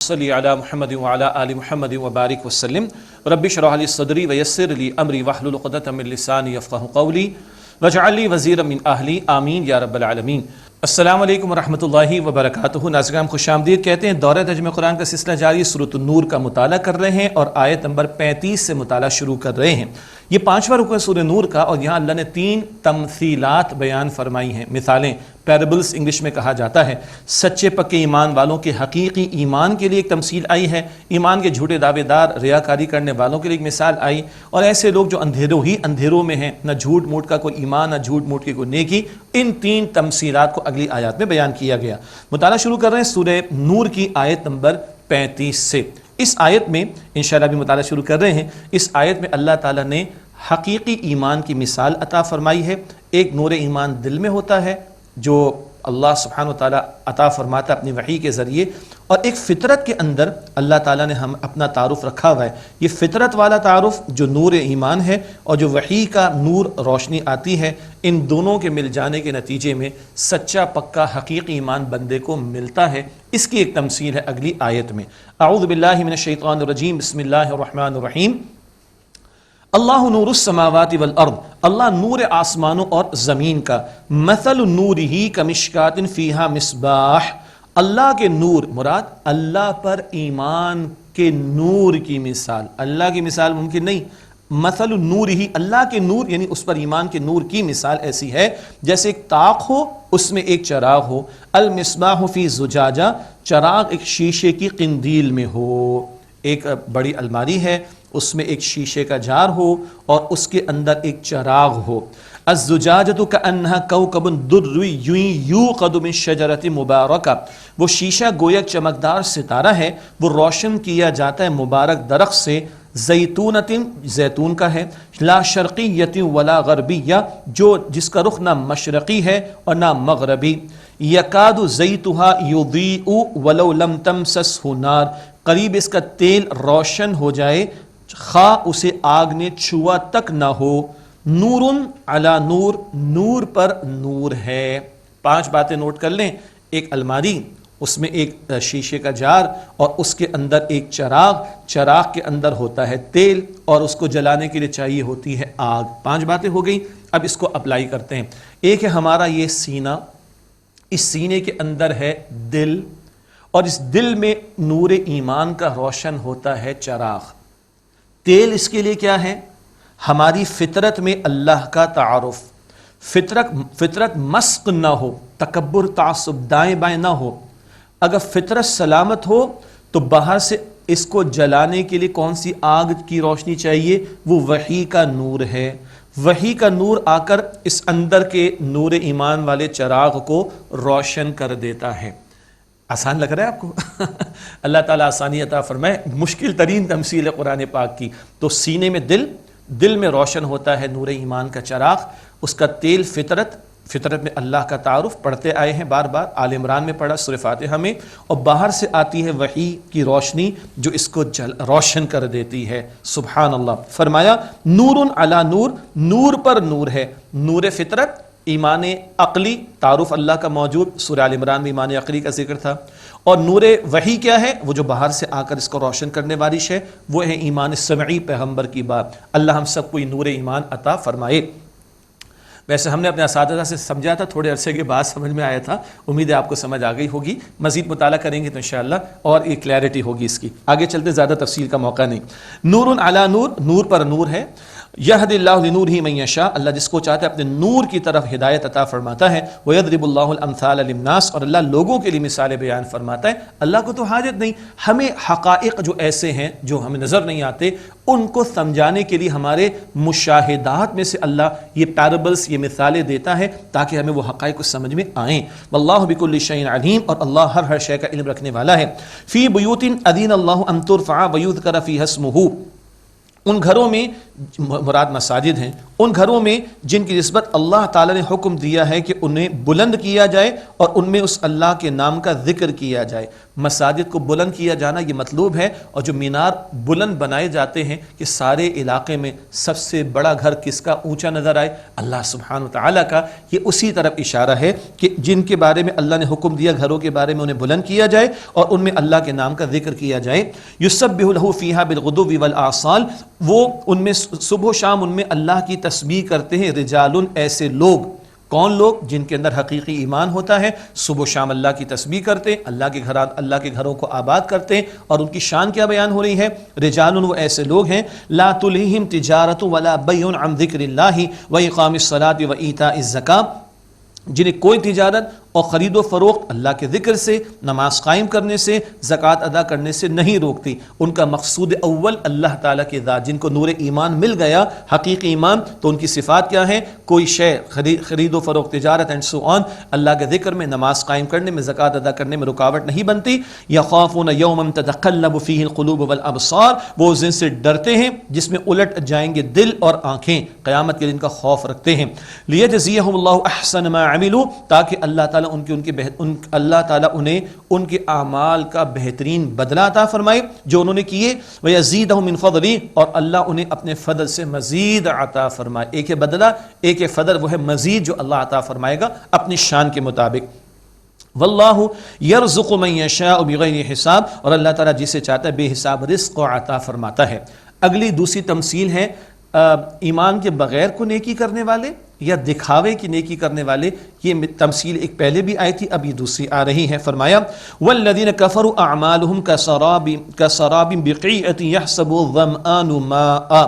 صلی علی محمد وعلی آل محمد وبارک وسلم رب اشرح لی صدری ویسر لی امری واحلل عقدۃ من لسانی یفقہوا قولی واجعل لی وزیرا من اہلی آمین یا رب العالمین۔ السلام علیکم ورحمۃ اللہ وبرکاتہ۔ ناظرین خوش آمدید کہتے ہیں۔ دورہ ترجمہ قرآن کا سلسلہ جاری، سورۃ النور کا مطالعہ کر رہے ہیں اور آیت نمبر 35 سے مطالعہ شروع کر رہے ہیں۔ یہ 5واں رکوع ہے سورہ نور کا، اور یہاں اللہ نے 3 تمثیلات بیان فرمائی ہیں، مثالیں، پیربلز انگلش میں کہا جاتا ہے۔ سچے پکے ایمان والوں کے حقیقی ایمان کے لیے ایک تمثیل آئی ہے، ایمان کے جھوٹے دعوے دار ریاکاری کرنے والوں کے لیے ایک مثال آئی، اور ایسے لوگ جو اندھیروں میں ہیں، نہ جھوٹ موٹ کا کوئی ایمان نہ جھوٹ موٹ کی کوئی نیکی۔ ان 3 تمثیلات کو اگلی آیات میں بیان کیا گیا۔ مطالعہ شروع کر رہے ہیں سورہ نور کی آیت نمبر 35 سے۔ اس آیت میں انشاءاللہ بھی مطالعہ شروع کر رہے ہیں۔ اس آیت میں اللہ تعالیٰ نے حقیقی ایمان کی مثال عطا فرمائی ہے۔ ایک نور ایمان دل میں ہوتا ہے جو اللہ سبحانہ و تعالیٰ عطا فرماتا ہے اپنی وحی کے ذریعے، اور ایک فطرت کے اندر اللہ تعالیٰ نے ہم اپنا تعارف رکھا ہوا ہے۔ یہ فطرت والا تعارف جو نور ایمان ہے، اور جو وحی کا نور روشنی آتی ہے، ان دونوں کے مل جانے کے نتیجے میں سچا پکا حقیقی ایمان بندے کو ملتا ہے۔ اس کی ایک تمثیل ہے اگلی آیت میں۔ اعوذ باللہ من الشیطان الرجیم، بسم اللہ الرحمن الرحیم۔ اللہ نور السماوات والارض، اللہ نور آسمانوں اور زمین کا، مثل نورہ کمشکات فیہا مصباح، اللہ کے نور مراد اللہ پر ایمان کے نور کی مثال۔ اللہ کی مثال ممکن نہیں، مثل نورہ، اللہ کے نور یعنی اس پر ایمان کے نور کی مثال ایسی ہے جیسے ایک طاق ہو، اس میں ایک چراغ ہو، المصباح فی زجاجہ، چراغ ایک شیشے کی قندیل میں ہو۔ ایک بڑی الماری ہے، اس میں ایک شیشے کا جار ہو اور اس کے اندر ایک چراغ ہو۔ الزجاجۃ کأنہا کوکب درّی یوقد من شجرۃ مبارکہ، وہ شیشہ گویا چمکدار ستارہ ہے، وہ روشن کیا جاتا ہے مبارک درخت سے، زیتونۃ، زیتون کا ہے، لا شرقیۃ ولا غربیہ، جس کا رخ نہ مشرقی ہے اور نہ مغربی، یکاد زیتھا یضیء ولو لم تمسسہ نار، قریب اس کا تیل روشن ہو جائے خواہ اسے آگ نے چھوا تک نہ ہو، نور علی نور، نور پر نور ہے۔ 5 باتیں نوٹ کر لیں۔ ایک الماری، اس میں ایک شیشے کا جار، اور اس کے اندر ایک چراغ، چراغ کے اندر ہوتا ہے تیل، اور اس کو جلانے کے لیے چاہیے ہوتی ہے آگ۔ 5 باتیں ہو گئیں۔ اب اس کو اپلائی کرتے ہیں۔ ایک ہے ہمارا یہ سینہ، اس سینے کے اندر ہے دل، اور اس دل میں نور ایمان کا روشن ہوتا ہے چراغ۔ تیل اس کے لیے کیا ہے؟ ہماری فطرت میں اللہ کا تعارف، فطرت مسق نہ ہو، تکبر تعصب دائیں بائیں نہ ہو۔ اگر فطرت سلامت ہو تو باہر سے اس کو جلانے کے لیے کون سی آگ کی روشنی چاہیے؟ وہ وحی کا نور ہے۔ وحی کا نور آ کر اس اندر کے نور ایمان والے چراغ کو روشن کر دیتا ہے۔ آسان لگ رہا ہے آپ کو؟ اللہ تعالیٰ آسانی عطا فرمائے۔ مشکل ترین تمثیل ہے قرآن پاک کی۔ تو سینے میں دل میں روشن ہوتا ہے نور ایمان کا چراغ، اس کا تیل فطرت میں اللہ کا تعارف، پڑھتے آئے ہیں بار بار، آل عمران میں پڑھا، سورہ فاتحہ میں، اور باہر سے آتی ہے وحی کی روشنی جو اس کو روشن کر دیتی ہے۔ سبحان اللہ۔ فرمایا نور علی نور، نور پر نور ہے، نور فطرت، ایمان عقلی، تعارف اللہ کا موجود، سورہ آل عمران میں ایمان عقلی کا ذکر تھا، اور نور وحی کیا ہے؟ وہ جو باہر سے آ کر اس کو روشن کرنے والی ہے، وہ ہے ایمان سمعی، پیغمبر کی بات۔ اللہ ہم سب کو نور ایمان عطا فرمائے۔ ویسے ہم نے اپنے اساتذہ سے سمجھا تھا، تھوڑے عرصے کے بعد سمجھ میں آیا تھا، امید ہے آپ کو سمجھ آ گئی ہوگی۔ مزید مطالعہ کریں گے تو انشاءاللہ اور ایک کلیئرٹی ہوگی اس کی۔ آگے چلتے، زیادہ تفصیل کا موقع نہیں۔ نور علی نور، نور پر نور ہے۔ یہدی اللہ لنورہ من یشاء، اللہ جس کو چاہتا ہے اپنے نور کی طرف ہدایت عطا فرماتا ہے۔ ویضرب اللہ الامثال للناس، اور اللہ لوگوں کے لیے مثالیں بیان فرماتا ہے۔ اللہ کو تو حاجت نہیں، ہمیں حقائق جو ایسے ہیں جو ہمیں نظر نہیں آتے، ان کو سمجھانے کے لیے ہمارے مشاہدات میں سے اللہ یہ پیربلز، یہ مثالیں دیتا ہے تاکہ ہمیں وہ حقائق کو سمجھ میں آئیں۔ واللہ بکل شیء علیم، اور اللہ ہر شے کا علم رکھنے والا ہے۔ فی بیوت اذین اللہ ان ترفع ویذکر فیہا اسمہ، ان گھروں میں مراد مساجد ہیں، ان گھروں میں جن کی نسبت اللہ تعالیٰ نے حکم دیا ہے کہ انہیں بلند کیا جائے اور ان میں اس اللہ کے نام کا ذکر کیا جائے۔ مساجد کو بلند کیا جانا یہ مطلوب ہے، اور جو مینار بلند بنائے جاتے ہیں کہ سارے علاقے میں سب سے بڑا گھر کس کا اونچا نظر آئے، اللہ سبحانہ وتعالیٰ کا، یہ اسی طرف اشارہ ہے کہ جن کے بارے میں اللہ نے حکم دیا گھروں کے بارے میں انہیں بلند کیا جائے اور ان میں اللہ کے نام کا ذکر کیا جائے۔ یسبح لہ فیہا بالغدو والآصال، وہ ان میں صبح و شام ان میں اللہ کی تسبیح کرتے ہیں، رجال، ایسے لوگ، کون لوگ؟ جن کے اندر حقیقی ایمان ہوتا ہے، صبح و شام اللہ کی تسبیح کرتے ہیں، اللہ کے گھروں کو آباد کرتے ہیں۔ اور ان کی شان کیا بیان ہو رہی ہے؟ رجال، وہ ایسے لوگ ہیں لا تلہم تجارت ولا بیع عن ذکر اللہ واقام الصلاۃ وایتاء الزکاۃ، جنہیں کوئی تجارت اور خرید و فروخت اللہ کے ذکر سے، نماز قائم کرنے سے، زکوٰۃ ادا کرنے سے نہیں روکتی۔ ان کا مقصود اول اللہ تعالیٰ کی ذات، جن کو نور ایمان مل گیا، حقیقی ایمان، تو ان کی صفات کیا ہیں؟ کوئی شے خرید و فروخت، تجارت اینڈ سو آن، اللہ کے ذکر میں، نماز قائم کرنے میں، زکوٰۃ ادا کرنے میں رکاوٹ نہیں بنتی۔ یخافون یوما تتقلب فیہ القلوب والابصار، وہ اس دن سے ڈرتے ہیں جس میں الٹ جائیں گے دل اور آنکھیں، قیامت کے دن کا خوف رکھتے ہیں۔ لیجزیہم اللہ احسن ما عملوا، تاکہ اللہ تعالیٰ اللہ تعالیٰ انہیں ان کے اعمال کا بہترین بدلہ عطا فرمائے جو انہوں نے کیے، وَيَزِيدَهُم مِّن فَضْلِهِ، اور اللہ انہیں اپنے فضل سے مزید عطا فرمائے۔ ایک ہے بدلہ، ایک ہے فضل، وہ ہے مزید جو اللہ عطا فرمائے گا اپنی شان کے مطابق۔ واللہ یرزق من یشاء بغیر حساب، اور اللہ تعالیٰ جسے چاہتا ہے بے حساب رزق و عطا فرماتا ہے۔ اگلی دوسری تمثیل ہے ایمان کے بغیر کو نیکی کرنے والے یا دکھاوے کی نیکی کرنے والے۔ یہ تمثیل ایک پہلے بھی آئی تھی، اب یہ دوسری آ رہی ہے۔ فرمایا والذین کفروا اعمالهم کسراب بقیعۃ یحسبہ الظمآن ماء،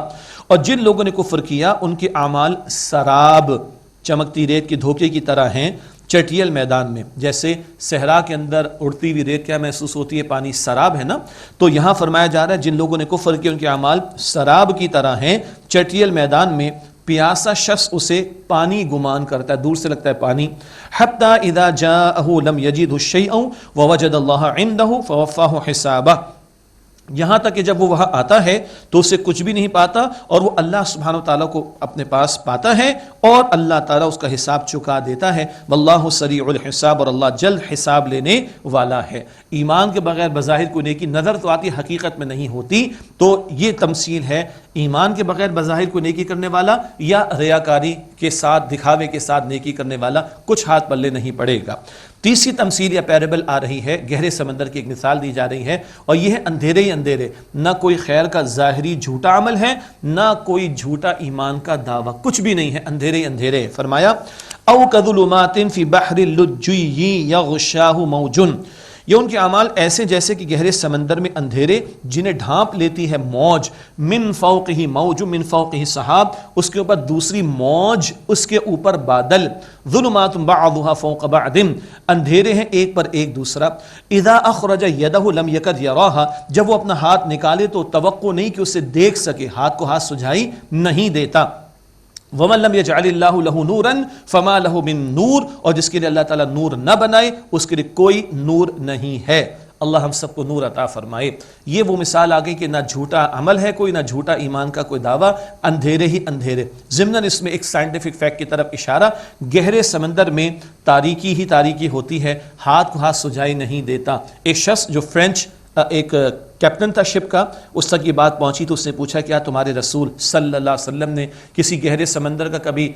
اور جن لوگوں نے کفر کیا ان کے اعمال سراب، چمکتی ریت کے دھوکے کی طرح ہیں، چٹیل میدان میں۔ جیسے صحرا کے اندر اڑتی ہوئی ریت کیا محسوس ہوتی ہے؟ پانی، سراب ہے نا۔ تو یہاں فرمایا جا رہا ہے جن لوگوں نے کفر کیا ان کے اعمال سراب کی طرح ہیں، چٹیل میدان میں، پیاسا شخص اسے پانی گمان کرتا ہے، دور سے لگتا ہے پانی۔ حتی اذا جاءہ لم یجدہ شیئا ووجد اللہ عندہ فوفاہ حسابہ، یہاں تک کہ جب وہ وہاں آتا ہے تو اسے کچھ بھی نہیں پاتا اور وہ اللہ سبحانہ وتعالیٰ کو اپنے پاس پاتا ہے اور اللہ تعالیٰ اس کا حساب چکا دیتا ہے۔ واللہ سریع الحساب، اور اللہ جلد حساب لینے والا ہے۔ ایمان کے بغیر بظاہر کوئی نیکی نظر تو آتی، حقیقت میں نہیں ہوتی۔ تو یہ تمثیل ہے ایمان کے بغیر بظاہر کوئی نیکی کرنے والا یا ریاکاری کے ساتھ، دکھاوے کے ساتھ نیکی کرنے والا، کچھ ہاتھ پلے نہیں پڑے گا۔ تیسری تمثیل یا پیربل آ رہی ہے، گہرے سمندر کی ایک مثال دی جا رہی ہے، اور یہ ہے اندھیرے ہی اندھیرے، نہ کوئی خیر کا ظاہری جھوٹا عمل ہے، نہ کوئی جھوٹا ایمان کا دعویٰ، کچھ بھی نہیں ہے، اندھیرے ہی اندھیرے۔ فرمایا او کظلمات فی بحر اللجی یغشاہ موج، یہ ان کے اعمال ایسے جیسے کہ گہرے سمندر میں اندھیرے جنہیں ڈھانپ لیتی ہے موج، من فوقہ موج من فوقہ سحاب، اس کے اوپر دوسری موج، اس کے اوپر بادل، ظلمات بعضها فوق بعض، اندھیرے ہیں ایک پر ایک دوسرا۔ اذا اخرج یدہ لم یکد یراہا، جب وہ اپنا ہاتھ نکالے تو توقع نہیں کہ اسے دیکھ سکے، ہاتھ کو ہاتھ سجھائی نہیں دیتا۔ وَمَن لَّمْ يَجْعَلِ اللَّهُ لَهُ نُورًا فَمَا لَهُ مِن نور، اور جس کے لیے اللہ تعالیٰ نور نہ بنائے اس کے لیے کوئی نور نہیں ہے۔ اللہ ہم سب کو نور عطا فرمائے۔ یہ وہ مثال آ گئی کہ نہ جھوٹا عمل ہے کوئی، نہ جھوٹا ایمان کا کوئی دعویٰ، اندھیرے ہی اندھیرے۔ ضمناً اس میں ایک سائنٹیفک فیکٹ کی طرف اشارہ، گہرے سمندر میں تاریکی ہی تاریکی ہوتی ہے، ہاتھ کو ہاتھ سجائی نہیں دیتا۔ ایک شخص جو فرینچ ایک کیپٹن تھا شپ کا، اس تک یہ بات پہنچی تو اس نے پوچھا کیا تمہارے رسول صلی اللہ علیہ وسلم نے کسی گہرے سمندر کا کبھی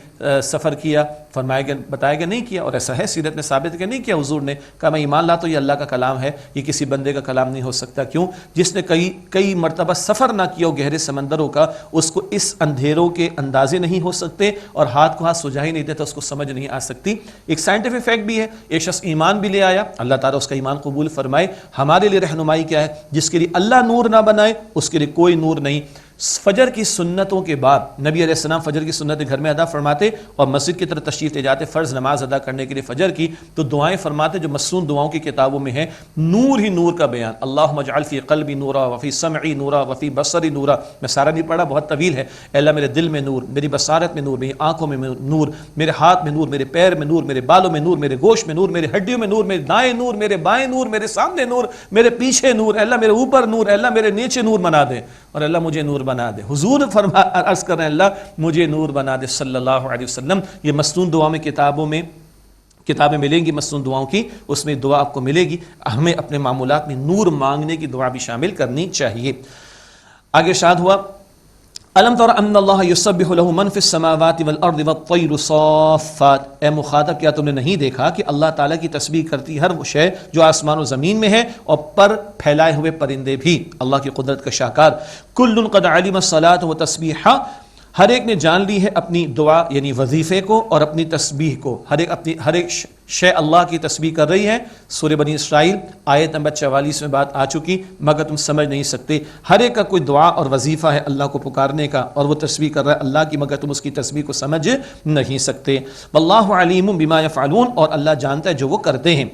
سفر کیا؟ فرمایا گیا، بتایا گیا نہیں کیا، اور ایسا ہے سیرت میں ثابت ہے کہ نہیں کیا حضور نے۔ کہا میں ایمان لاتا ہوں یہ اللہ کا کلام ہے، یہ کسی بندے کا کلام نہیں ہو سکتا۔ کیوں؟ جس نے کئی مرتبہ سفر نہ کیا ہو گہرے سمندروں کا، اس کو اس اندھیروں کے اندازے نہیں ہو سکتے، اور ہاتھ کو ہاتھ سجھائی نہیں دیتا، اس کو سمجھ نہیں آ سکتی۔ ایک سائنٹیفک فیکٹ بھی ہے، ایک شخص ایمان بھی لے آیا، اللہ تعالیٰ اس کا ایمان قبول فرمائے۔ ہمارے لیے رہنمائی کیا ہے؟ جس کے لیے اللہ نور نہ بنائے اس کے لیے کوئی نور نہیں۔ فجر کی سنتوں کے بعد نبی علیہ السلام فجر کی سنتیں گھر میں ادا فرماتے اور مسجد کی طرف تشریف لے جاتے فرض نماز ادا کرنے کے لیے فجر کی، تو دعائیں فرماتے جو مسنون دعاؤں کی کتابوں میں ہیں، نور ہی نور کا بیان، اللہم اجعل فی قلبی نورا وفی سمعی نورا وفی بصری نورا۔ میں سارا نہیں پڑھا، بہت طویل ہے۔ اے اللہ میرے دل میں نور، میری بصارت میں نور، میری آنکھوں میں نور، میرے ہاتھ میں نور، میرے پیر میں نور، میرے بالوں میں نور، میرے گوشت میں نور، میرے ہڈیوں میں نور، میرے دائیں نور، میرے بائیں نور، میرے سامنے نور، میرے پیچھے نور، اے اللہ میرے اوپر نور، اے اللہ میرے نیچے نور بنا دے۔ اور اللہ مجھے نور بنا دے. حضور عرض کر رہے ہیں اللہ مجھے نور بنا دے صلی اللہ علیہ وسلم. یہ مسنون دعا میں کتابیں ملیں گی مسنون دعاؤں کی، اس میں دعا آپ کو ملے گی. ہمیں اپنے معمولات میں نور مانگنے کی دعا بھی شامل کرنی چاہیے. آگے ارشاد ہوا الم تر ان اللہ یسبح له من فی السماوات والارض والطیر صافات. اے مخاطب کیا تم نے نہیں دیکھا کہ اللہ تعالیٰ کی تسبیح کرتی ہر وہ شے جو آسمان و زمین میں ہے اور پر پھیلائے ہوئے پرندے بھی اللہ کی قدرت کا شاہکار. کل قد علم الصلاۃ والتسبیح، ہر ایک نے جان لی ہے اپنی دعا یعنی وظیفے کو اور اپنی تسبیح کو. ہر ایک شے اللہ کی تسبیح کر رہی ہے. سورہ بنی اسرائیل آیت نمبر 44 میں بات آ چکی، مگر تم سمجھ نہیں سکتے. ہر ایک کا کوئی دعا اور وظیفہ ہے اللہ کو پکارنے کا، اور وہ تسبیح کر رہا ہے اللہ کی، مگر تم اس کی تسبیح کو سمجھ نہیں سکتے. واللہ علیم بما یفعلون، اور اللہ جانتا ہے جو وہ کرتے ہیں.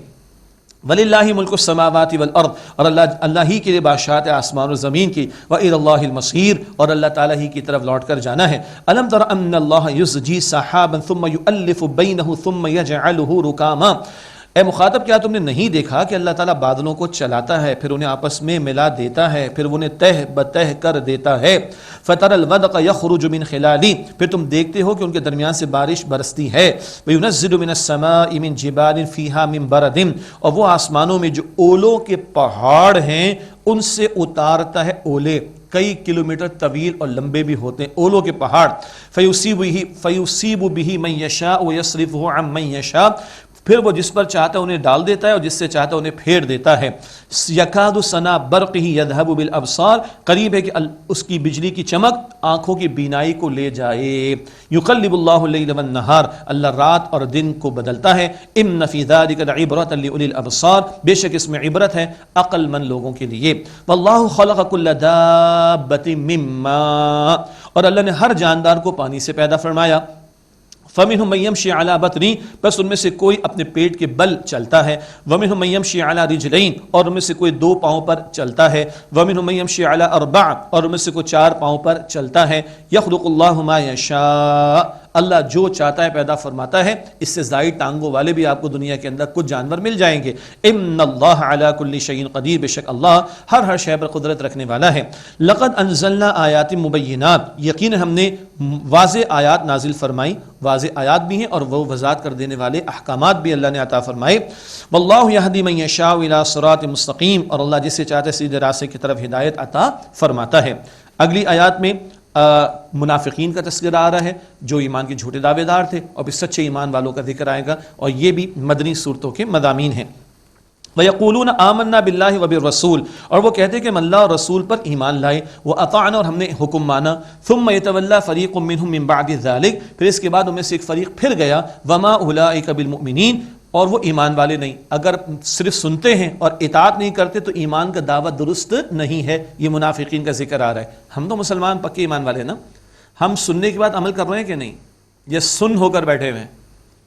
وَلِلَّهِ مُلْكُ السَّمَاوَاتِ وَالْأَرْضِ، اور اللہ ہی کے لیے بادشاہت ہے آسمان و زمین کی. وَإِلَى اللَّهِ الْمَصِيرُ، اور اللہ تعالیٰ ہی کی طرف لوٹ کر جانا ہے. أَلَمْ تَرَ أَنَّ اللَّهَ يُزْجِي سَحَابًا ثُمَّ يُؤَلِّفُ بَيْنَهُ ثُمَّ يَجْعَلُهُ رُكَامًا. اے مخاطب کیا تم نے نہیں دیکھا کہ اللہ تعالیٰ بادلوں کو چلاتا ہے، پھر انہیں آپس میں ملا دیتا ہے، پھر انہیں تہ بتہ کر دیتا ہے. فَتَرَى الْوَدْقَ يَخْرُجُ مِنْ خِلَالِهِ، پھر تم دیکھتے ہو کہ ان کے درمیان سے بارش برستی ہے. وَيُنَزِّلُ مِنَ السَّمَاءِ مِنْ جِبَالٍ فِيهَا مِنْ بَرَدٍ، اور وہ آسمانوں میں جو اولوں کے پہاڑ ہیں ان سے اتارتا ہے اولے. کئی کلومیٹر طویل اور لمبے بھی ہوتے ہیں اولوں کے پہاڑ. فَيُصِيبُ بِهِ مَنْ يَشَاءُ وَيَصْرِفُهُ عَنْ مَنْ يَشَاءُ، پھر وہ جس پر چاہتا ہے انہیں ڈال دیتا ہے اور جس سے چاہتا ہے انہیں پھیر دیتا ہے. یکاد سنا برقہ یذہب بالابصار، قریب ہے کہ اس کی بجلی کی چمک آنکھوں کی بینائی کو لے جائے. یقلب اللہ اللیل والنہار، اللہ رات اور دن کو بدلتا ہے. ان فی ذلک لعبرۃ لأولی الابصار، بے شک اس میں عبرت ہے عقل مند لوگوں کے لیے. واللہ خلق کل دابۃ من ماء، اور اللہ نے ہر جاندار کو پانی سے پیدا فرمایا. فَمِنْهُمْ مَنْ يَمْشِي عَلَى بَطْنِهِ، بس ان میں سے کوئی اپنے پیٹ کے بل چلتا ہے. وَمِنْهُمْ مَنْ يَمْشِي عَلَى رِجْلَيْنِ، اور ان میں سے کوئی 2 پاؤں پر چلتا ہے. وَمِنْهُمْ مَنْ يَمْشِي عَلَى 4، اور ان میں سے کوئی 4 پاؤں پر چلتا ہے. يَخْلُقُ اللَّهُ مَا يَشَاءُ، اللہ جو چاہتا ہے پیدا فرماتا ہے. اس سے زائد ٹانگوں والے بھی آپ کو دنیا کے اندر کچھ جانور مل جائیں گے. ان اللہ علی کل شیء قدیر، بے شک اللہ ہر شے پر قدرت رکھنے والا ہے. لقد انزلنا آیات مبینات، یقین ہم نے واضح آیات نازل فرمائی. واضح آیات بھی ہیں اور وہ وضاحت کر دینے والے احکامات بھی اللہ نے عطا فرمائے. واللہ یہدی من یشاء الی صراط مستقیم، اور اللہ جسے چاہتا ہے سیدھے راستے کی طرف ہدایت عطا فرماتا ہے. اگلی آیات میں منافقین کا تذکرہ آ رہا ہے جو ایمان کے جھوٹے دعوے دار تھے، اور پھر سچے ایمان والوں کا ذکر آئے گا، اور یہ بھی مدنی صورتوں کے مضامین ہیں. وَيَقُولُونَ آمَنَّا بِاللَّهِ وَبِالرَّسُولِ، اور وہ کہتے ہیں کہ ہم اللہ اور رسول پر ایمان لائے. وَأَطَعْنَا، اور ہم نے حکم مانا. ثُمَّ يَتَوَلَّى فَرِيقٌ مِّنْهُم مِّن بَعْدِ ذَلِكَ، پھر اس کے بعد ان میں سے ایک فریق پھر گیا. وَمَا أُولَٰئِكَ بِالْمُؤْمِنِينَ، اور وہ ایمان والے نہیں. اگر صرف سنتے ہیں اور اطاعت نہیں کرتے تو ایمان کا دعویٰ درست نہیں ہے. یہ منافقین کا ذکر آ رہا ہے. ہم تو مسلمان پکے ایمان والے نا، ہم سننے کے بعد عمل کر رہے ہیں کہ نہیں؟ یہ سن ہو کر بیٹھے ہوئے ہیں،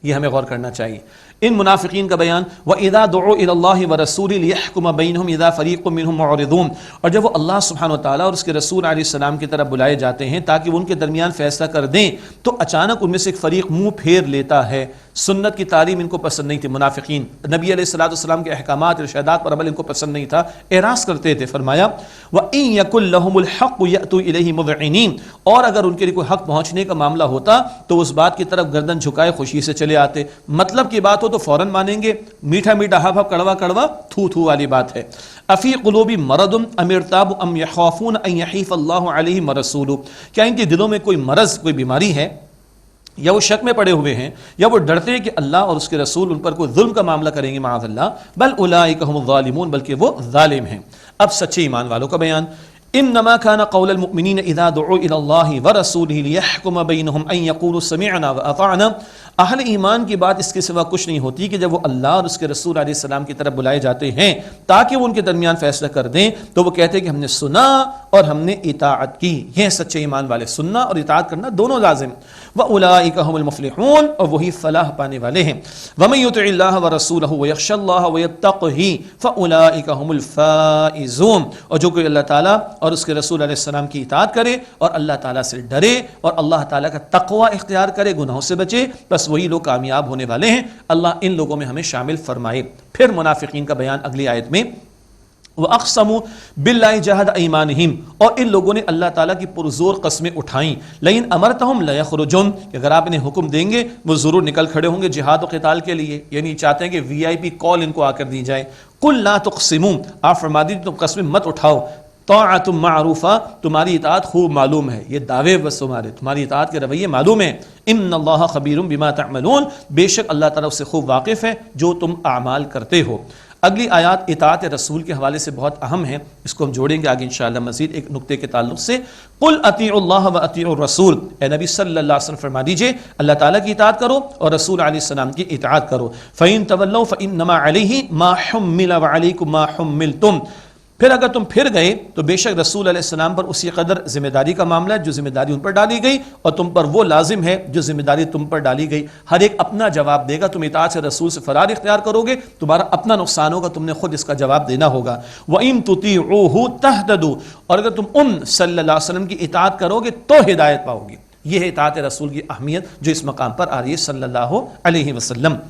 یہ ہمیں غور کرنا چاہیے. ان منافقین کا بیان وَإِذَا دُعُوا إِلَى اللَّهِ وَرَسُولِهِ لِيَحْكُمَ بَيْنَهُمْ إِذَا فَرِيقٌ مِّنْهُمْ مُعْرِضُونَ، اور جب وہ اللہ سبحانہ وتعالیٰ اور اس کے رسول علیہ السلام کی طرف بلائے جاتے ہیں تاکہ وہ ان کے درمیان فیصلہ کر دیں، تو اچانک ان میں سے ایک فریق منہ پھیر لیتا ہے. سنت کی تعلیم ان کو پسند نہیں تھی. منافقین نبی علیہ السلام کے احکامات ارشادات پر عمل ان کو پسند نہیں تھا، اعراض کرتے تھے. فرمایا وَإِن يَكُن لَّهُمُ الْحَقُّ يَأْتُوا إِلَيْهِ مُذْعِنِينَ، اور اگر ان کے لیے کوئی حق پہنچنے کا معاملہ ہوتا تو اس بات کی طرف گردن جھکائے خوشی سے چلے آتے. مطلب کی بات ہو تو فوراً مانیں گے. میٹھا میٹھا ہا کڑوا کڑوا تھو تھو والی بات ہے. افی قلوب مرض ام ارتاب ام یخافون ان یحیف اللہ علیہم ورسولہ، کیا ان کے دلوں میں کوئی مرض، کوئی بیماری ہے، یا وہ شک میں پڑے ہوئے ہیں، یا وہ ڈرتے ہیں کہ اللہ اور اس کے رسول ان پر کوئی ظلم کا معاملہ کریں گے معاذ اللہ. بل اولئک هم الظالمون، بلکہ وہ ظالم ہیں. اب سچے ایمان والوں کا بیان. انما كان قول المؤمنین اذا دعوا الى الله ورسوله ليحكم بينهم ان يقولوا سمعنا واطعنا. اہل ایمان کی بات اس کے سوا کچھ نہیں ہوتی کہ جب وہ اللہ اور اس کے رسول علیہ السلام کی طرف بلائے جاتے ہیں تاکہ وہ ان کے درمیان فیصلہ کر دیں تو وہ کہتے ہیں کہ ہم نے سنا اور ہم نے اطاعت کی. یہ سچے ایمان والے، سننا اور اطاعت کرنا دونوں لازم. وَأُولَٰئِكَ هُمُ الْمُفْلِحُونَ، اور وہی فلاح پانے والے ہیں. وَمَن يُطِعِ اللَّهَ وَرَسُولَهُ وَيَخْشَ اللَّهَ وَيَتَّقْهِ فَأُولَٰئِكَ هُمُ الْفَائِزُونَ، اور جو کوئی اللہ تعالیٰ اور اس کے رسول علیہ السلام کی اطاعت کرے اور اللہ تعالیٰ سے ڈرے اور اللہ تعالیٰ کا تقوی اختیار کرے، گناہوں سے بچے، بس وہی لوگ کامیاب ہونے والے ہیں. اللہ ان لوگوں میں ہمیں شامل فرمائے. پھر منافقین کا بیان اگلی آیت میں. وَأَقْسَمُوا بِاللَّهِ جَهْدَ أَيْمَانِهِمْ، اور ان لوگوں نے اللہ تعالیٰ کی پرزور قسمیں اٹھائیں، لَئِنْ أَمَرْتَهُمْ لَيَخْرُجُونَ، کہ اگر آپ انہیں حکم دیں گے وہ ضرور نکل کھڑے ہوں گے جہاد و قتال کے لیے، یعنی چاہتے ہیں کہ VIP کال ان کو آ کر دی جائے۔ قُلْ لَا تُقْسِمُوا، آپ فرما دیجیے تم قسمیں مت اٹھاؤ، طاعۃ معروفہ، تمہاری اطاعت خوب معلوم ہے، یہ دعوے بس تمہاری اطاعت کے رویے معلوم ہیں، ان اللہ خبیر بما تعملون، بے شک اللہ تعالیٰ اس سے خوب واقف ہے جو تم اعمال کرتے ہو۔ اگلی آیات اطاعت رسول کے حوالے سے بہت اہم ہیں، اس کو ہم جوڑیں گے آگے انشاءاللہ مزید ایک نقطے کے تعلق سے۔ قل اطیعوا اللہ واطیعوا الرسول، اے نبی صلی اللہ علیہ وسلم فرما دیجئے اللہ تعالیٰ کی اطاعت کرو اور رسول علیہ السلام کی اطاعت کرو۔ فإن تولوا فإنما علیہ ما حمل وعلیکم ما حملتم، پھر اگر تم پھر گئے تو بے شک رسول علیہ السلام پر اسی قدر ذمہ داری کا معاملہ ہے جو ذمہ داری ان پر ڈالی گئی، اور تم پر وہ لازم ہے جو ذمہ داری تم پر ڈالی گئی۔ ہر ایک اپنا جواب دے گا، تم اطاعت سے رسول سے فرار اختیار کرو گے تمہارا اپنا نقصان ہوگا، تم نے خود اس کا جواب دینا ہوگا۔ وَإِن تُطِيعُوهُ تَهْتَدُوا، اور اگر تم ان صلی اللہ علیہ وسلم کی اطاعت کرو گے تو ہدایت پاؤ گے۔ یہ ہے اطاعت رسول کی اہمیت جو اس مقام پر آ رہی ہے صلی اللہ علیہ وسلم۔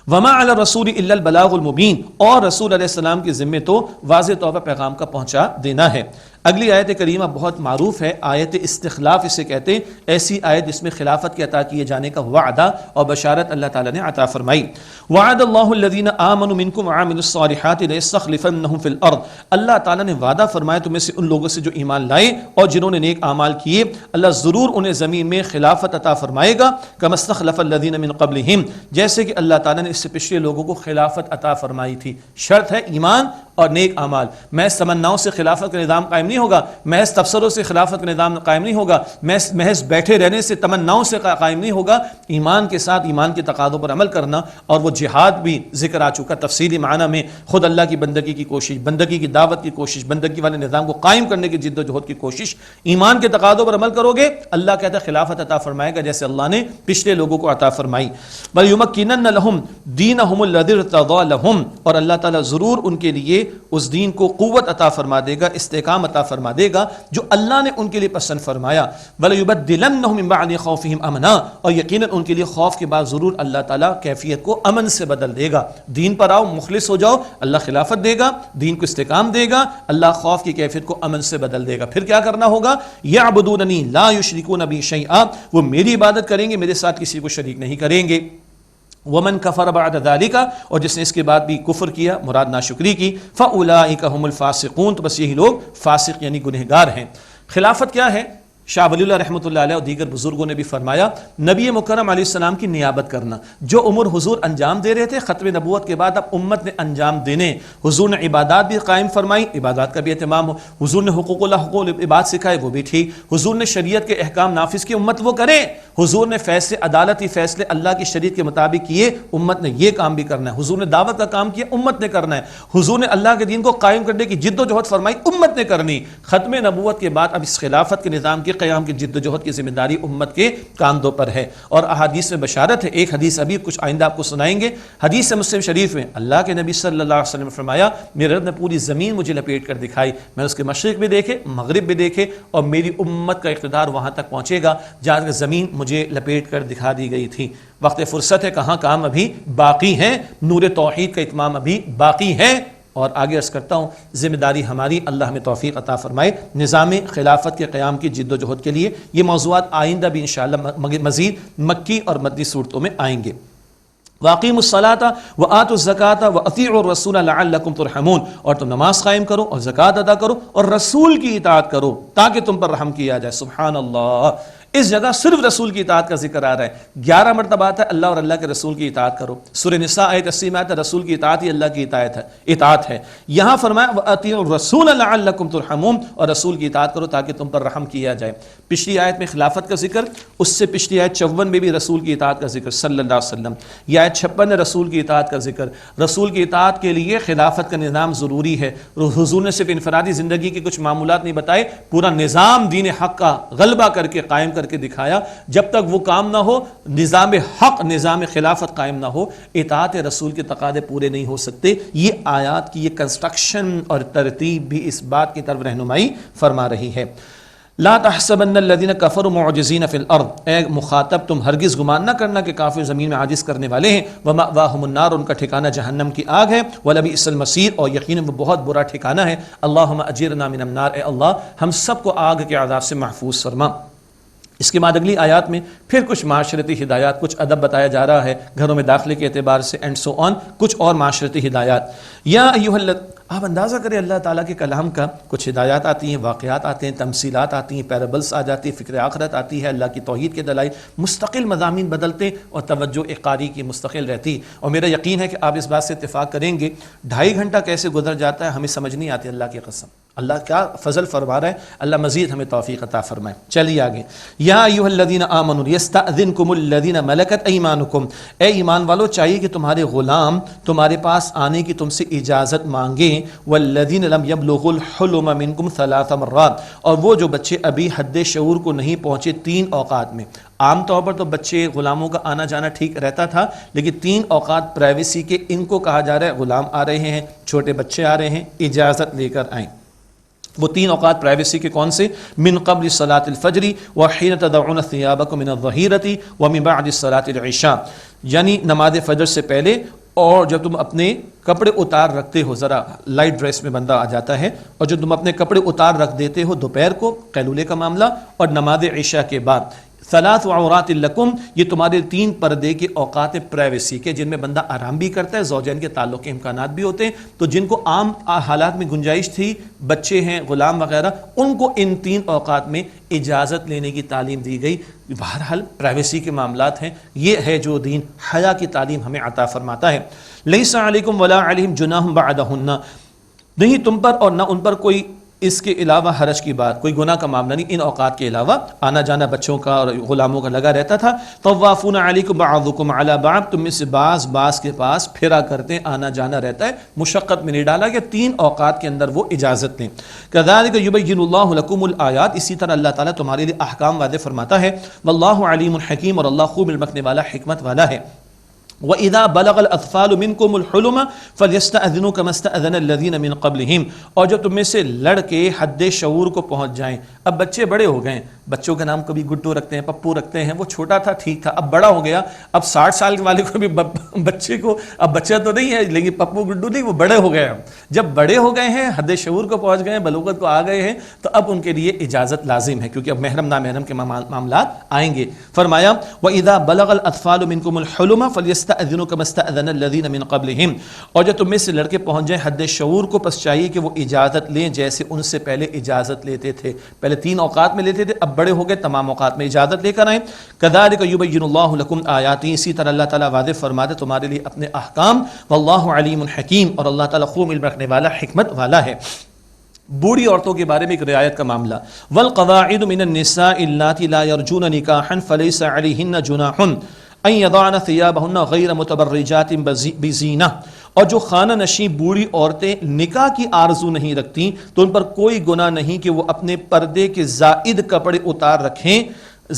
وما علی الرسول الا البلاغ المبین، اور رسول علیہ السلام کے ذمے تو واضح طور پر پیغام کا پہنچا دینا ہے۔ اگلی آیت کریمہ بہت معروف ہے، آیت استخلاف اسے کہتے ہیں، ایسی آیت جس میں خلافت کے عطا کیے جانے کا وعدہ اور بشارت اللہ تعالیٰ نے عطا فرمائی۔ وعد اللہ الذین آمنوا منکم وعملوا الصالحات لیستخلفنہم فی الارض، اللہ تعالیٰ نے وعدہ فرمایا تمہیں سے ان لوگوں سے جو ایمان لائے اور جنہوں نے نیک اعمال کیے، اللہ ضرور انہیں زمین میں خلافت عطا فرمائے گا، کما استخلف الذین من قبلہم، جیسے کہ اللہ تعالیٰ نے اس سے پچھلے لوگوں کو خلافت عطا فرمائی تھی۔ شرط ہے ایمان اور نیک اعمال، محض تمناؤں سے خلافت کا نظام قائم نہیں ہوگا، محض تبصروں سے خلافت کا نظام قائم نہیں ہوگا، محض بیٹھے رہنے سے تمناؤں سے قائم نہیں ہوگا، ایمان کے ساتھ ایمان کے تقاضوں پر عمل کرنا، اور وہ جہاد بھی ذکر آ چکا تفصیلی معنی میں، خود اللہ کی بندگی کی کوشش، بندگی کی دعوت کی کوشش، بندگی والے نظام کو قائم کرنے کی جد و جہد کی کوشش، ایمان کے تقاضوں پر عمل کرو گے اللہ کہتا ہے خلافت عطا فرمائے گا جیسے اللہ نے پچھلے لوگوں کو عطا فرمائی۔ وَلْيُمَكِّنَنَّ لَهُمْ دِينَهُمُ الَّذِي ارْتَضَىٰ لَهُمْ، اور اللہ تعالیٰ ضرور ان کے لیے اس دین کو قوت عطا فرما دے گا، استحکام عطا فرما دے گا جو اللہ نے ان کے لیے پسند فرمایا۔ وَلَيُبَدِّلَنَّهُم مِّن بَعْدِ خَوْفِهِمْ أَمْنًا، اور یقیناً ان کے لیے خوف کے بعد ضرور اللہ تعالیٰ کیفیت کو امن سے بدل دے گا۔ دین پر آؤ، مخلص ہو جاؤ، اللہ خلافت دے گا، دین کو استحکام دے گا، اللہ خوف کی کیفیت کو امن سے بدل دے گا۔ پھر کیا کرنا ہوگا؟ يَعْبُدُونَنِي لَا يُشْرِكُونَ بِي شَيْئًا، وہ میری عبادت کریں گے، میرے ساتھ کسی کو شریک نہیں کریں گے۔ ومن کفر بعد ذلك، اور جس نے اس کے بعد بھی کفر کیا، مراد ناشکری کی، فاولئک هم الفاسقون، تو بس یہی لوگ فاسق یعنی گنہگار ہیں۔ خلافت کیا ہے؟ شاہ ولی اللہ رحمۃ اللہ علیہ اور دیگر بزرگوں نے بھی فرمایا نبی مکرم علیہ السلام کی نیابت کرنا، جو امور حضور انجام دے رہے تھے ختم نبوت کے بعد اب امت نے انجام دینے، حضور نے عبادات بھی قائم فرمائی، عبادات کا بھی اہتمام ہو، حضور نے حقوق اللہ حقوق العباد سکھائے وہ بھی ٹھیک، حضور نے شریعت کے احکام نافذ کی امت وہ کرے، حضور نے فیصلے عدالتی فیصلے اللہ کی شریعت کے مطابق کیے، امت نے یہ کام بھی کرنا ہے، حضور نے دعوت کا کام کیا، امت نے کرنا ہے، حضور نے اللہ کے دین کو قائم کرنے کی جد و جہد فرمائی، امت نے کرنی۔ ختم نبوت کے بعد اب اس خلافت کے نظام کے قیام کی جد و جہد کی ذمہ داری امت کے کاندھوں پر ہے، اور احادیث میں بشارت ہے۔ ایک حدیث ابھی کچھ آئندہ آپ کو سنائیں گے، حدیث مسلم شریف میں اللہ کے نبی صلی اللہ علیہ وسلم نے فرمایا میرے رب نے پوری زمین مجھے لپیٹ کر دکھائی، میں اس کے مشرق بھی دیکھے مغرب بھی دیکھے، اور میری امت کا اقتدار وہاں تک پہنچے گا جہاں تک زمین مجھے لپیٹ کر دکھا دی گئی تھی۔ وقت فرصت ہے، کہاں کام ابھی باقی ہے، نور توحید کا اتمام ابھی باقی ہے، اور آگے عرض کرتا ہوں ذمہ داری ہماری، اللہ ہمیں توفیق عطا فرمائے نظام خلافت کے قیام کی جد و جہد کے لیے۔ یہ موضوعات آئندہ بھی انشاءاللہ مزید مکی اور مدنی صورتوں میں آئیں گے۔ وَأَقِيمُوا الصَّلَاةَ وَآتُوا الزَّكَاةَ وَأَطِيعُوا الرَّسُولَ لَعَلَّكُمْ تُرْحَمُونَ، اور تم نماز قائم کرو اور زکوٰۃ ادا کرو اور رسول کی اطاعت کرو تاکہ تم پر رحم کیا جائے۔ سبحان اللہ، اس جگہ صرف رسول کی اطاعت کا ذکر آ رہا ہے، 11 مرتبہ آتا ہے اللہ اور اللہ کے رسول کی اطاعت کرو۔ سورہ نساء آیت 80 میں آتا ہے رسول کی اطاعت ہی اللہ کی اطاعت ہے۔ یہاں فرمایا وَأَطِيعُوا الرَّسُولَ لَعَلَّكُمْ تُرْحَمُونَ، اور رسول کی اطاعت کرو تاکہ تم پر رحم کیا جائے۔ پچھلی آیت میں خلافت کا ذکر، اس سے پچھلی آیت 54 میں بھی رسول کی اطاعت کا ذکر صلی اللہ علیہ وسلم، یہ آیت 56 میں رسول کی اطاعت کا ذکر۔ رسول کی اطاعت کے لیے خلافت کا نظام ضروری ہے۔ حضور نے صرف انفرادی زندگی کے کچھ معمولات نہیں بتائے، پورا نظام دین حق کا غلبہ کر کے قائم کر کے دکھایا۔ جب تک وہ کام نہ ہو، نظام حق نظام خلافت قائم نہ ہو، اطاعت رسول کے تقاضے پورے نہیں ہو سکتے۔ یہ آیات کی یہ کنسٹرکشن اور ترتیب بھی اس بات کی طرف رہنمائی فرما رہی ہے۔ لا تحسبن الذین کفروا معجزین فی الارض، اے مخاطب تم ہرگز گمان نہ کرنا کہ کافر زمین میں عاجز کرنے والے ہیں، ومأواہم النار، ان کا ٹھکانہ جہنم کی آگ ہے، ولبئس المصیر، اور یقیناً وہ بہت برا ٹھکانہ ہے۔ اللہم اجرنا من النار، اے اللہ ہم سب کو آگ کے عذاب سے محفوظ فرما۔ اس کے بعد اگلی آیات میں پھر کچھ معاشرتی ہدایات، کچھ ادب بتایا جا رہا ہے گھروں میں داخلے کے اعتبار سے اینڈ سو آن، کچھ اور معاشرتی ہدایات۔ یا ایھا آپ اندازہ کریں اللہ تعالیٰ کے کلام کا، کچھ ہدایات آتی ہیں، واقعات آتے ہیں، تمثیلات آتی ہیں، پیرابلس آ جاتی ہیں، فکر آخرت آتی ہے، اللہ کی توحید کے دلائل، مستقل مضامین بدلتے اور توجہ ایک قاری کی مستقل رہتی۔ اور میرا یقین ہے کہ آپ اس بات سے اتفاق کریں گے 2.5 گھنٹہ کیسے گزر جاتا ہے ہمیں سمجھ نہیں آتی، اللہ کی قسم۔ اللہ کیا فضل فرما رہا ہے، اللہ مزید ہمیں توفیق عطا فرمائے۔ چلیے آگے، یا ایھا الذین آمنوا یستأذنکم الذین ملکت ایمانکم، اے ایمان والو چاہیے کہ تمہارے غلام تمہارے پاس آنے کی تم سے اجازت مانگیں، والذین لم یبلغوا الحلم منکم 3 مرات، اور وہ جو بچے ابھی حد شعور کو نہیں پہنچے 3 اوقات میں۔ عام طور پر تو بچے غلاموں کا آنا جانا ٹھیک رہتا تھا، لیکن 3 اوقات پرائیویسی کے ان کو کہا جا رہا ہے، غلام آ رہے ہیں، چھوٹے بچے آ رہے ہیں، اجازت لے کر آئیں۔ وہ 3 اوقات پرائیویسی کے کون سے؟ من قبل صلاۃ الفجر وحین تدعون ثیابکم من الظہیرۃ ومن بعد صلاۃ العشاء، یعنی نماز فجر سے پہلے، اور جب تم اپنے کپڑے اتار رکھتے ہو، ذرا لائٹ ڈریس میں بندہ آ جاتا ہے، اور جب تم اپنے کپڑے اتار رکھ دیتے ہو دوپہر کو، قیلولے کا معاملہ، اور نماز عشاء کے بعد۔ 3 عورات لکم، یہ تمہارے 3 پردے کے اوقات پرائیویسی کے، جن میں بندہ آرام بھی کرتا ہے، زوجین کے تعلق کے امکانات بھی ہوتے ہیں، تو جن کو عام حالات میں گنجائش تھی، بچے ہیں، غلام وغیرہ، ان کو ان 3 اوقات میں اجازت لینے کی تعلیم دی گئی۔ بہرحال پرائیویسی کے معاملات ہیں، یہ ہے جو دین حیا کی تعلیم ہمیں عطا فرماتا ہے۔ لیس علیکم ولا علیہم جناح بعدہن، نہیں تم پر اور نہ ان پر کوئی اس کے علاوہ حرج کی بات، کوئی گناہ کا معاملہ نہیں، ان اوقات کے علاوہ آنا جانا بچوں کا اور غلاموں کا لگا رہتا تھا۔ طوافون علیکم بعضکم علی بعض، تم میں سے بعض کے پاس پھرا کرتے، آنا جانا رہتا ہے، مشقت میں نہیں ڈالا کہ 3 اوقات کے اندر وہ اجازت لیں۔ کذالک یبین اللہ لکم الآیات، اسی طرح اللہ تعالیٰ تمہارے لیے احکام واضح فرماتا ہے۔ واللہ علیم حکیم، اور اللہ خوب علم رکھنے والا، حکمت والا ہے۔ وَإِذَا بَلَغَ الْأَطْفَالُ مِنْكُمُ الْحُلُمَ فَلْيَسْتَأْذِنُوا كَمَا اسْتَأْذَنَ الَّذِينَ مِنْ قَبْلِهِمْ، اور جب تم میں سے لڑکے حد شعور کو پہنچ جائیں، اب بچے بڑے ہو گئے، بچوں کا نام کبھی گڈو رکھتے ہیں، پپو رکھتے ہیں، وہ چھوٹا تھا ٹھیک تھا، اب بڑا ہو گیا، اب 60 سال والے کو بھی بچے کو، اب بچہ تو نہیں ہے لیکن پپو گڈو نہیں، وہ بڑے ہو گئے ہیں، جب بڑے ہو گئے ہیں، حد شعور کو پہنچ گئے ہیں، بلوغت کو آ گئے ہیں، تو اب ان کے لیے اجازت لازم ہے، کیونکہ اب محرم نامحرم کے معاملات آئیں گے۔ فرمایا وَإِذَا بَلَغَ الْأَطْفَالُ مِنْكُمُ الْحُلُمَ فَلْيَسْتَأْذِنُوا كَمَا اسْتَأْذَنَ الَّذِينَ مِنْ قَبْلِهِمْ، اور جب تم میں سے لڑکے پہنچ جائیں حد شعور کو، پس چاہیے کہ وہ اجازت لیں جیسے ان سے پہلے اجازت لیتے تھے، پہلے 3 اوقات میں لیتے تھے، اب بڑے ہو گئے، تمام اوقات میں اجازت لے کر آئیں۔ کذالک یبین اللہ لکم آیاتی، اسی طرح اللہ تعالیٰ واضح فرماتے تمہارے لیے اپنے احکام۔ واللہ علیم حکیم، اور اللہ تعالیٰ خوب علم رکھنے والا، حکمت والا ہے۔ بوڑھی عورتوں کے بارے میں ایک رعایت کا معاملہ، والقواعد من النساء اللاتي لا يرجون نکاحا فليس عليهن جناح ان يضعن ثيابهن غیر متبرجات بزینہ، اور جو خانہ نشین بوڑھی عورتیں نکاح کی آرزو نہیں رکھتی تو ان پر کوئی گناہ نہیں کہ وہ اپنے پردے کے زائد کپڑے اتار رکھیں،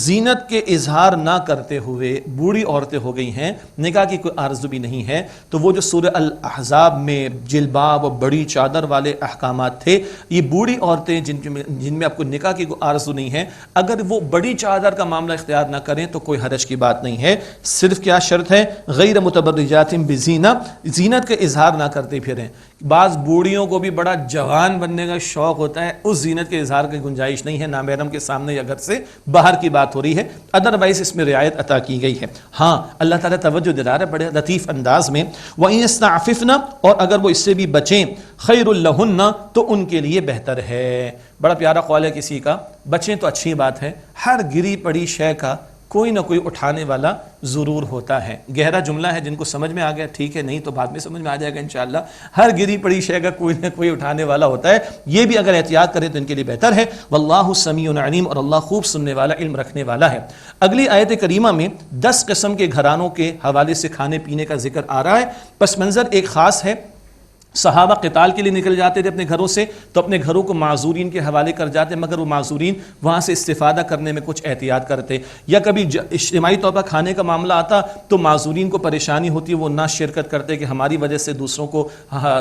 زینت کے اظہار نہ کرتے ہوئے۔ بوڑھی عورتیں ہو گئی ہیں، نکاح کی کوئی آرزو بھی نہیں ہے، تو وہ جو سورہ الاحزاب میں جلباب اور بڑی چادر والے احکامات تھے، یہ بوڑھی عورتیں جن میں آپ کو نکاح کی کوئی آرزو نہیں ہے، اگر وہ بڑی چادر کا معاملہ اختیار نہ کریں تو کوئی حرج کی بات نہیں ہے، صرف کیا شرط ہے؟ غیر متبرجات بزینہ، زینت کا اظہار نہ کرتے پھریں۔ بعض بوڑھیوں کو بھی بڑا جوان بننے کا شوق ہوتا ہے، اس زینت کے اظہار کی گنجائش نہیں ہے، نامحرم کے سامنے یا گھر سے باہر کی بات ہو رہی ہے، ادروائز اس میں رعایت عطا کی گئی ہے۔ ہاں اللہ تعالیٰ توجہ دلا رہا ہے بڑے لطیف انداز میں، وَإِنْ يَسْتَعْفِفْنَ، اور اگر وہ اس سے بھی بچیں، خَيْرٌ لَهُنَّ، تو ان کے لیے بہتر ہے۔ بڑا پیارا قول ہے کسی کا، بچیں تو اچھی بات ہے، ہر گری پڑی شے کا کوئی نہ کوئی اٹھانے والا ضرور ہوتا ہے۔ گہرا جملہ ہے، جن کو سمجھ میں آ گیا ٹھیک ہے، نہیں تو بعد میں سمجھ میں آ جائے گا انشاءاللہ۔ ہر گری پڑی شے کا کوئی نہ کوئی اٹھانے والا ہوتا ہے، یہ بھی اگر احتیاط کریں تو ان کے لیے بہتر ہے۔ واللہ سمیع علیم، اور اللہ خوب سننے والا، علم رکھنے والا ہے۔ اگلی آیت کریمہ میں 10 قسم کے گھرانوں کے حوالے سے کھانے پینے کا ذکر آ رہا ہے، پس منظر ایک خاص ہے، صحابہ قتال کے لیے نکل جاتے تھے اپنے گھروں سے تو اپنے گھروں کو معذورین کے حوالے کر جاتے، مگر وہ معذورین وہاں سے استفادہ کرنے میں کچھ احتیاط کرتے، یا کبھی اجتماعی طور پر کھانے کا معاملہ آتا تو معذورین کو پریشانی ہوتی، وہ نہ شرکت کرتے کہ ہماری وجہ سے دوسروں کو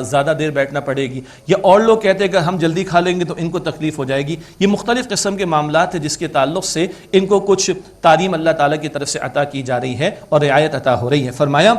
زیادہ دیر بیٹھنا پڑے گی، یا اور لوگ کہتے کہ ہم جلدی کھا لیں گے تو ان کو تکلیف ہو جائے گی۔ یہ مختلف قسم کے معاملات ہیں جس کے تعلق سے ان کو کچھ تعلیم اللہ تعالیٰ کی طرف سے عطا کی جا رہی ہے اور رعایت عطا ہو رہی ہے۔ فرمایا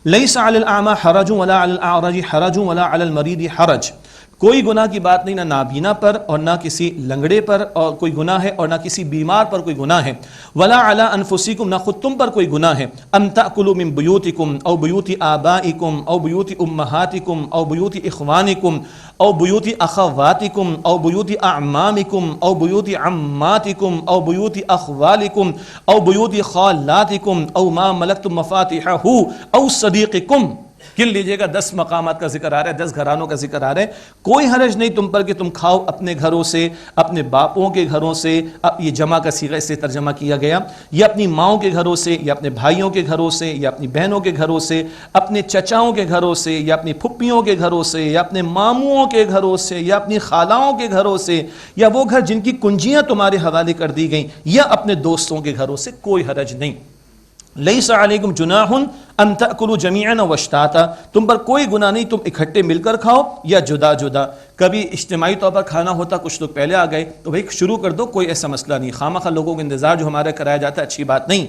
لیس علی الاعمى حرج ولا علی الاعرج حرج ولا علی المریض حرج، کوئی گناہ کی بات نہیں، نہ نابینا پر اور نہ کسی لنگڑے پر اور کوئی گناہ ہے، اور نہ کسی بیمار پر کوئی گناہ ہے، ولا علی انفسکم، نہ خود تم پر کوئی گناہ ہے، ان تاکلوا من بیوتکم او بیوت آبائکم او بیوت امہاتکم او بیوت اخوانکم او بیوت اخواتکم او بیوت اعمامکم او بیوت عماتکم او بیوت اخوالکم او بیوت خالاتکم او ما ملکتم مفاتحہ او صدیقکم۔ گن لیجئے گا 10 مقامات کا ذکر آ رہا ہے، 10 گھرانوں کا ذکر آ رہا ہے۔ کوئی حرج نہیں تم پر کہ تم کھاؤ اپنے گھروں سے، اپنے باپوں کے گھروں سے، اب یہ جمع کا صیغہ سے ترجمہ کیا گیا، یا اپنی ماؤں کے گھروں سے، یا اپنے بھائیوں کے گھروں سے، یا اپنی بہنوں کے گھروں سے، اپنے چچاؤں کے گھروں سے، یا اپنی پھپھیوں کے گھروں سے، یا اپنے ماموں کے گھروں سے، یا اپنی خالاؤں کے گھروں سے، یا وہ گھر جن کی کنجیاں تمہارے حوالے کر دی گئیں، یا اپنے دوستوں کے گھروں سے، کوئی حرج نہیں۔ لیس علیکم جناح ان تأکلوا جمیعا واشتاتا، تم پر کوئی گناہ نہیں تم اکٹھے مل کر کھاؤ یا جدا جدا۔ کبھی اجتماعی طور پر کھانا ہوتا، کچھ لوگ پہلے آ گئے تو بھائی شروع کر دو، کوئی ایسا مسئلہ نہیں، خامخواہ لوگوں کا انتظار جو ہمارا کرایا جاتا ہے اچھی بات نہیں۔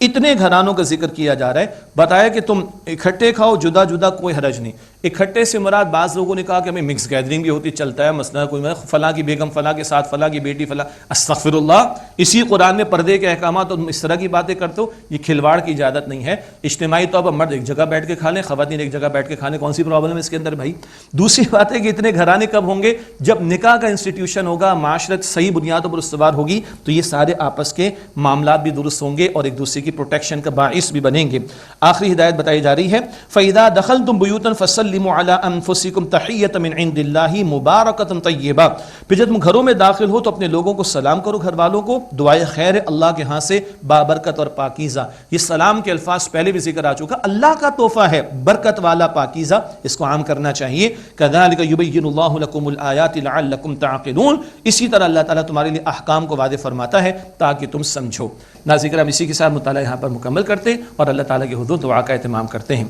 اتنے گھرانوں کا ذکر کیا جا رہا ہے، بتایا کہ تم اکٹھے کھاؤ جدا جدا، کوئی حرج نہیں۔ اکٹھے سے مراد بعض لوگوں نے کہا کہ ہمیں مکس گیدرنگ بھی ہوتی، چلتا ہے مسئلہ، کوئی فلاں کی بیگم فلاں کے ساتھ، فلاں کی بیٹی فلاں، استغفر اللہ، اسی قرآن میں پردے کے احکامات اور تم اس طرح کی باتیں کرتے ہو، یہ کھلواڑ کی اجازت نہیں ہے۔ اجتماعی طور پر مرد ایک جگہ بیٹھ کے کھا لیں، خواتین ایک جگہ بیٹھ کے کھا لیں، کون سی پرابلم ہے اس کے اندر بھائی؟ دوسری بات ہے کہ اتنے گھرانے کب ہوں گے؟ جب نکاح کا انسٹیٹیوشن ہوگا، معاشرت صحیح بنیادوں پر استوار ہوگی، تو یہ سارے آپس کے معاملات بھی درست ہوں گے اور ایک دوسرے کی پروٹیکشن کا باعث بھی بنیں گے۔ آخری ہدایت بتائی جا رہی ہے، فَإِذَا دَخَلْتُمْ بُيُوتًا فَسَلِّمُوا عَلَىٰ أَنفُسِكُمْ تَحِيَّةً مِّنْ عِندِ اللَّهِ مُبَارَكَةً طَيِّبَةً، پھر جب تم گھروں میں داخل ہو تو اپنے لوگوں کو سلام کرو، گھر والوں کو، دعائے خیر ہے اللہ کے ہاں سے بابرکت اور پاکیزہ۔ یہ سلام کے الفاظ پہلے بھی ذکر آ چکا، اللہ کا تحفہ ہے برکت والا پاکیزہ، اس کو عام کرنا چاہیے۔ كَذَلِكَ يُبَيِّنُ اللَّهُ لَكُمُ الْآيَاتِ لَعَلَّكُمْ تَعْقِلُونَ، اسی طرح اللہ تعالیٰ تمہارے لیے احکام کو واضح فرماتا ہے تاکہ تم سمجھو۔ ناظرین، ہم اسی کے ساتھ مطالعہ یہاں پر مکمل کرتے اور اللہ تعالیٰ کے حضور دعا کا اہتمام کرتے ہیں۔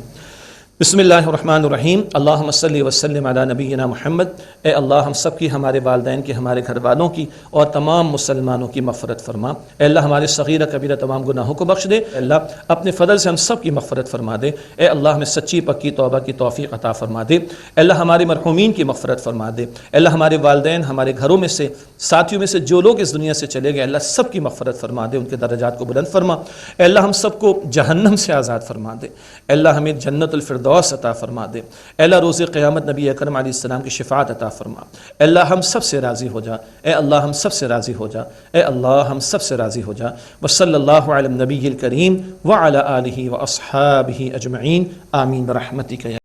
بسم اللہ الرحمن الرحیم، اللہم صلی وسلم علی نبینا محمد۔ اے اللہ ہم سب کی، ہمارے والدین کی، ہمارے گھر والوں کی اور تمام مسلمانوں کی مغفرت فرما۔ اے اللہ ہمارے صغیرہ کبیرہ تمام گناہوں کو بخش دے۔ اے اللہ اپنے فضل سے ہم سب کی مغفرت فرما دے۔ اے اللہ ہمیں سچی پکی توبہ کی توفیق عطا فرما دے۔ اے اللہ ہمارے مرحومین کی مغفرت فرما دے۔ اے اللہ ہمارے والدین، ہمارے گھروں میں سے، ساتھیوں میں سے جو لوگ اس دنیا سے چلے گئے، اللہ سب کی مغفرت فرما دے، ان کے درجات کو بلند فرما۔ اے اللہ ہم سب کو جہنم سے آزاد فرما دے۔ اے اللہ ہمیں جنت الفردوس عطا فرما دے۔ اے اللہ روز قیامت نبی اکرم علیہ السلام کی شفاعت عطا فرما۔ اے اللہ ہم سب سے راضی ہو جا۔ اے اللہ ہم سب سے راضی ہو جا۔ اے اللہ ہم سب سے راضی ہو جا۔ وصلی اللہ علی النبی الکریم وعلی آلہ واصحابہ اجمعین، آمین برحمتک یا